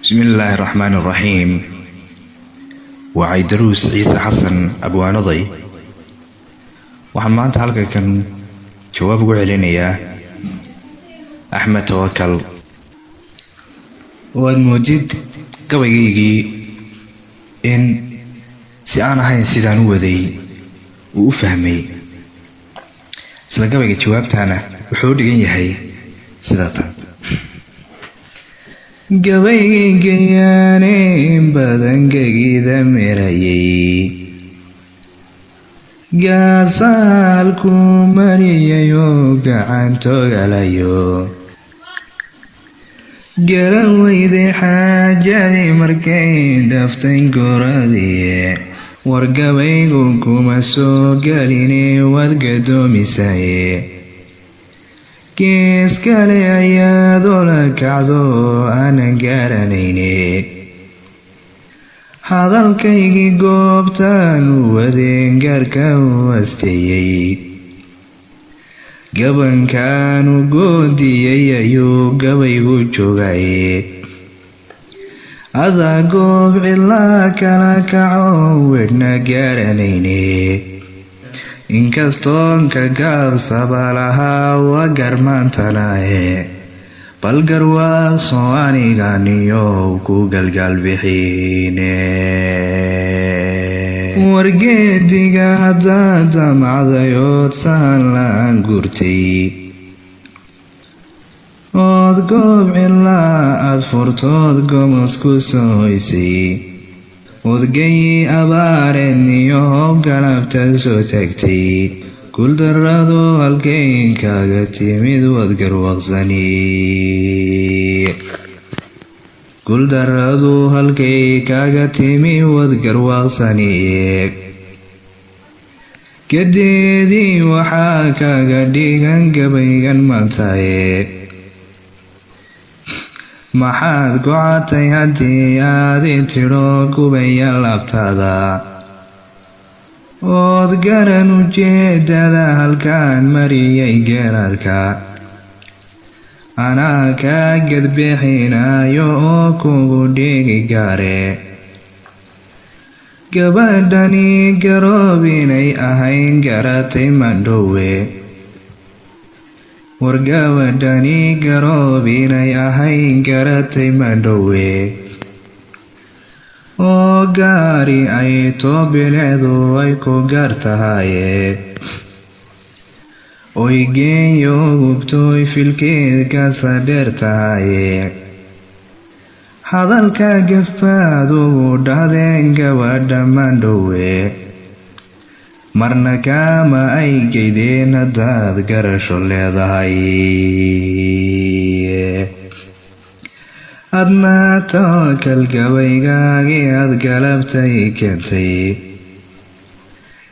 بسم الله الرحمن الرحيم. وعيدروس عيسى حسن أبو نضي وحمانت حلقة كان جواب علينا أحمد توكل والموجود قوي إن سأنا هاي سيدان وذي وفهمي سلا قوي جواب تانا وحود هي سيداتان gabaygayaaneen badankagiida mirayay gaasaalku mariyayoo gacantogalayo garan weyday xaajadii markay dhaftay goradii war gabaygu kuma soo galine waad gadoomisaye gees kale ayaad ola kacdo aanan garanayne hadalkaygii goobtaan u wadeen gaarka u asteeyey gabankaanu goodiyey ayuu gabaygu joogaye adaa goob cidlaa kala kaco wedhna garanayne inkastoon ka gaabsaba lahaa waa garmaantanae bal garwaaqso aniganiyow ku galgaalbixiine wargeediga haddaad damacdayood sahan la-aan gurtay ood goob cidlaa aad furtood gomos ku soo hoysay odgayi abaareedniyo galabta soo tagtay guuldarradu halkay kaaga timid waad garwaaqsani guuldarradu halkay kaaga timi waad garwaaqsani gadeedii waxaa kaaga dhigan gabaygan maantaye maxaad gocatay haddii aad i tidho gubaya laabtaada ood garan ujeedada halkaan mariyay geerarka anaa kaa gadbixinayo oo kugu dhigi gaare gabadhani garoob inay ahayn garatay mandhowe war gabadhani garoob inay ahayn garatay mandhowe oo gaari ay too bilicdu ay ku gaar tahaye oy geeyo gubtoy filkeed kaasa dheer tahaye hadalka gafaad ugu dhahdeen gabadha mandhowe marna kaama ay geydeen haddaad garasho leedahay adna tawakal gabaygaagii aad galabtay keentay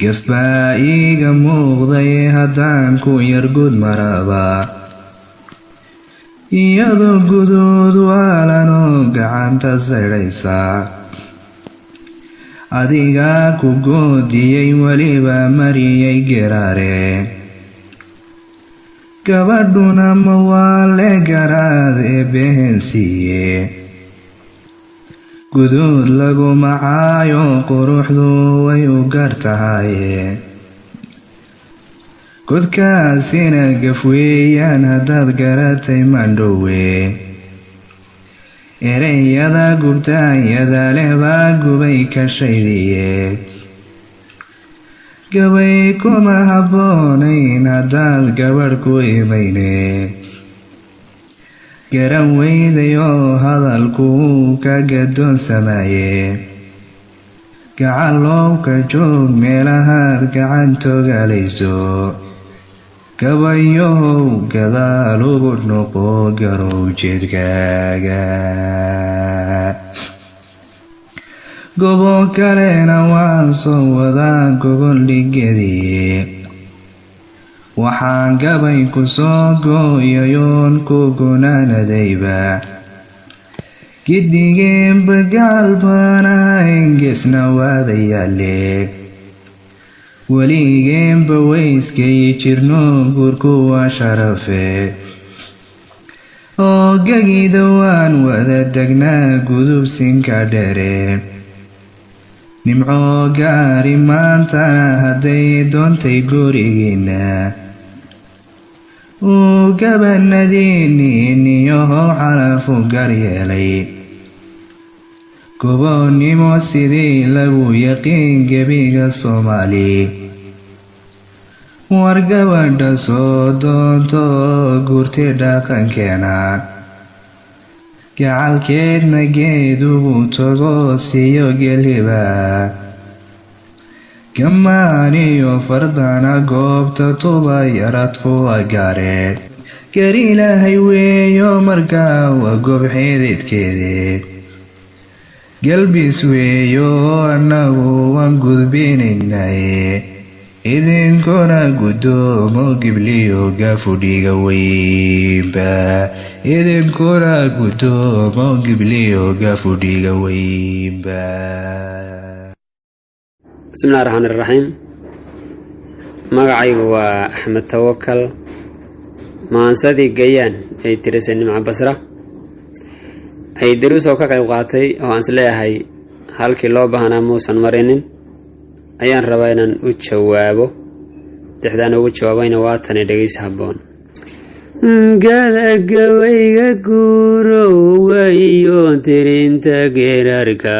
gaf baa iiga muuqday haddaan ku yar gud maraba iyadoo guduud waalanoo gacanta saydhaysa adigaa ku goodiyey weliba mariyay geraare gabadhuna ma waa le garaad ee behensiiye guduud lagu macaayo quruxdu way u gaar tahaye godkaasina gaf weeyaan haddaad garatay mandhowe ereyada gubtaanyada leh baa gubay ka shaydiye gabay kuma habboonayn haddaad gabadh ku imayne garan weydayoo hadalku ka gadoonsamaye gacalow ka joog meelahaad gacantogalayso gabayow gadaal ugu noqo garow jeedkaaga gobo kalena waan soo wadaa gogol dhigadiye waxaan gabay ku soo gooyayoon ku gunaanadayba gidigeenba gacal baanahayn geesna waadayaale weligeenba wayskay jirno guurku waa sharafe oo ogagidawaan wada degnaa gudubsinka dheere nimco gaari maantana hadday doontay gurigiinna uu gabanadiinniiniyohow calafu garyeelay gobonnimo sidii lagu yaqiin gebiga Soomaali war gabadha soo doonto guurti dhaqankeena gacalkeedna geedugu tago siiyo geliba gamaaniyo fardana goobta tuba yaradku agaare gar ilaahay weeyo markaa waa goob xeededkeede galbis weeyo annagu waan gudbinaynaye idinkuna guddoomo gibliyo gafudhiga weynba idinkuna guddoomo gibliyo gafudhiga weynba. bismillahi raxmaani raxiim. magacaygu waa axmed tawakal. maansadii gayaan ay tirisay nimca basra ay daruus oo ka qayb qaatay oo aan isleeyahay halkii loo baahnaa muusan marinin ayaan rabaa inaan u jawaabo. dixdaan ugu jawaabayna waa tani dhegeysi habboon. galagawayga guurowayo tirinta geerarka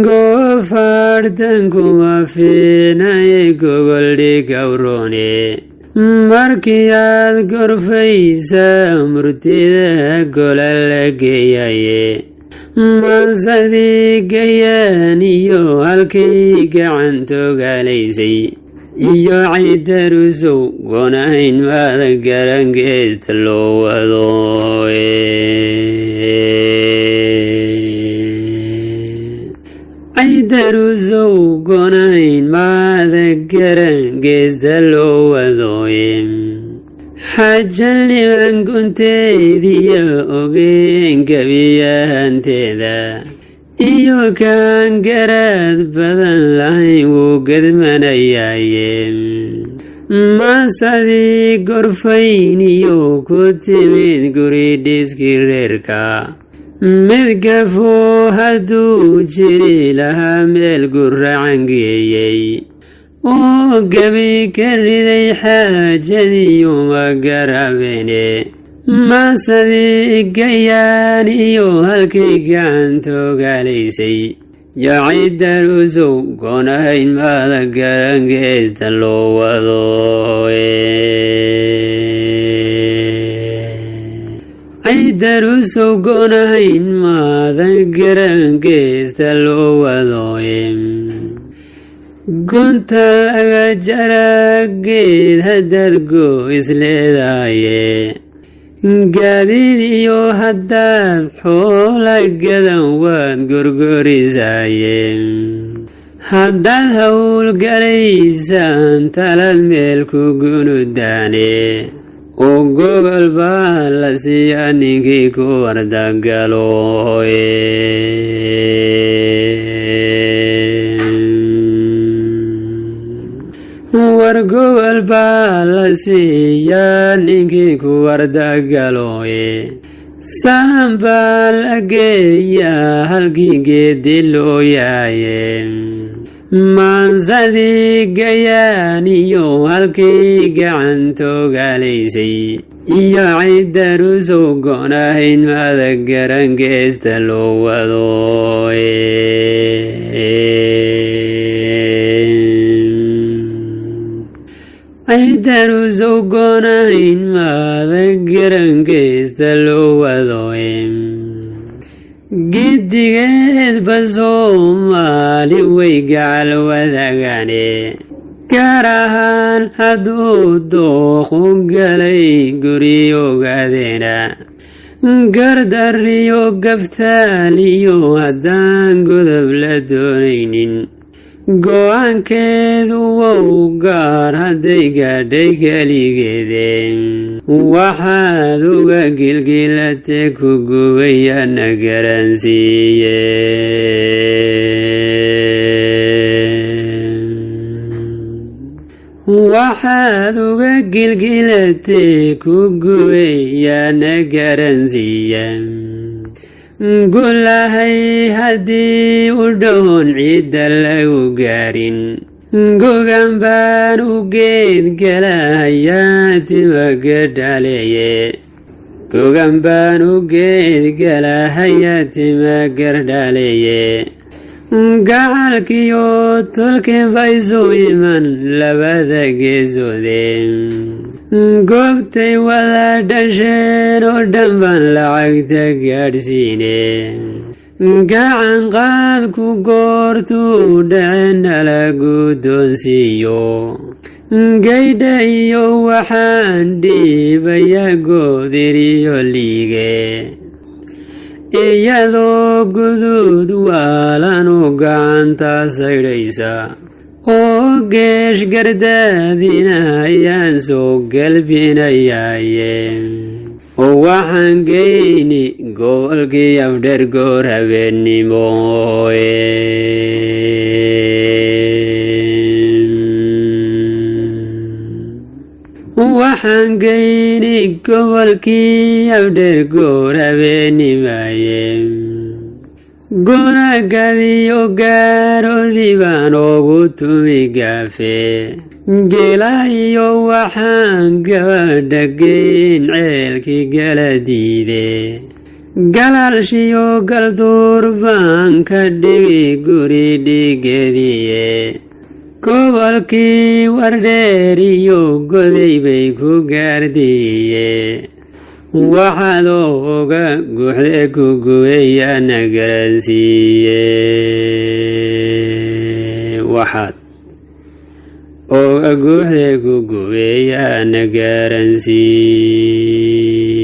goofaartan kuma fiinay gogoldhigawroone markii aad gorfaysa murtida gola la geeyaye maansadii gayaan iyo halkay gacantogaalaysay iyo cidarusow goonahayn maada garangeesta loo wado cidarusow goonahayn maada garangeesta loo wadooye xajalniman gunteediyo ogeen gebiyahanteeda iyo kaan garaad badan lahayn wuu gedmanayaaye maansadii gorfayniyo ku timid guri dhiskii reerka mid gafuu hadduu jiri lahaa meel guracangeeyey oo gebi ka riday xaajadiiyuma garabeene maansadii gayaan iyo halkay gacantogaalaysay yacidarusow goonahayn maada garangeesta loo wado cidarusow goonahayn maada garangeesta loo wado gunta laga jarageed haddaad goo isleedaye gaadiid iyo haddaad xoola gadan waad gorgorisaaye haddaad howlgalaysaan talad meel ku gunudaane oo gogol baa la siiyaa ninkii ku wardagalo war gogol baa la siiyaa ninkii ku wardagaloye saan baa la geeyaa halkii geedi loo yaaye maansadii gayaan iyo halkay gacantogaalaysay iyo cidarusow goonahayn maada garangeesta loo wado cidarusow goonahayn maada garangeesta loo wado giddigeedba Soomaali way gacal wadaagaane gaar ahaan hadduu dooqu galay guriyogaadeena gardariyo gaftaaliyo haddaan godob la doonaynin go-aankeedu wow gaar hadday gaadhay keligeedeen waxaad uga gilgilate ku gubayana garansiiye waxaad uga gilgilatay ku guweyaana garansiiya gulahay haddii u dhown ciidda lagu gaarin gogan baan u geedgalahayaa timagardhaleeye gogan baan u geedgalahayaa timagardhaleeye gacalkiyo tolkin baysu iman labada geesoode goobtay wada dhasheen oo dhan baan lacagta gaadhsiine gacan qaadku goortuu dhacena la guddoonsiiyo gaydha iyo waxaan dhiibaya goodiriyo liige iyadoo guduud waalanu gacanta saydhaysa oo geesh gardaadinayaan soo galbinayaaye oo waxaan geyni gobolkii afdheer goor habeennimo waxaan geyni gobolkii afdheer goor habeenimaye gonagadiyo gaaroodii baan oogu tumi gaafe gelaayo waxaan gabadha geyn ceelkii gala diide galaalshiyo galduur baan ka dhigi guri dhigeediye gobolkii wardheer iyo goday bay ku gaardiiye waxaad ooga guuxde ku guweyaana garansiiye waxaad ooga guuxde ku guweyaana garansiiye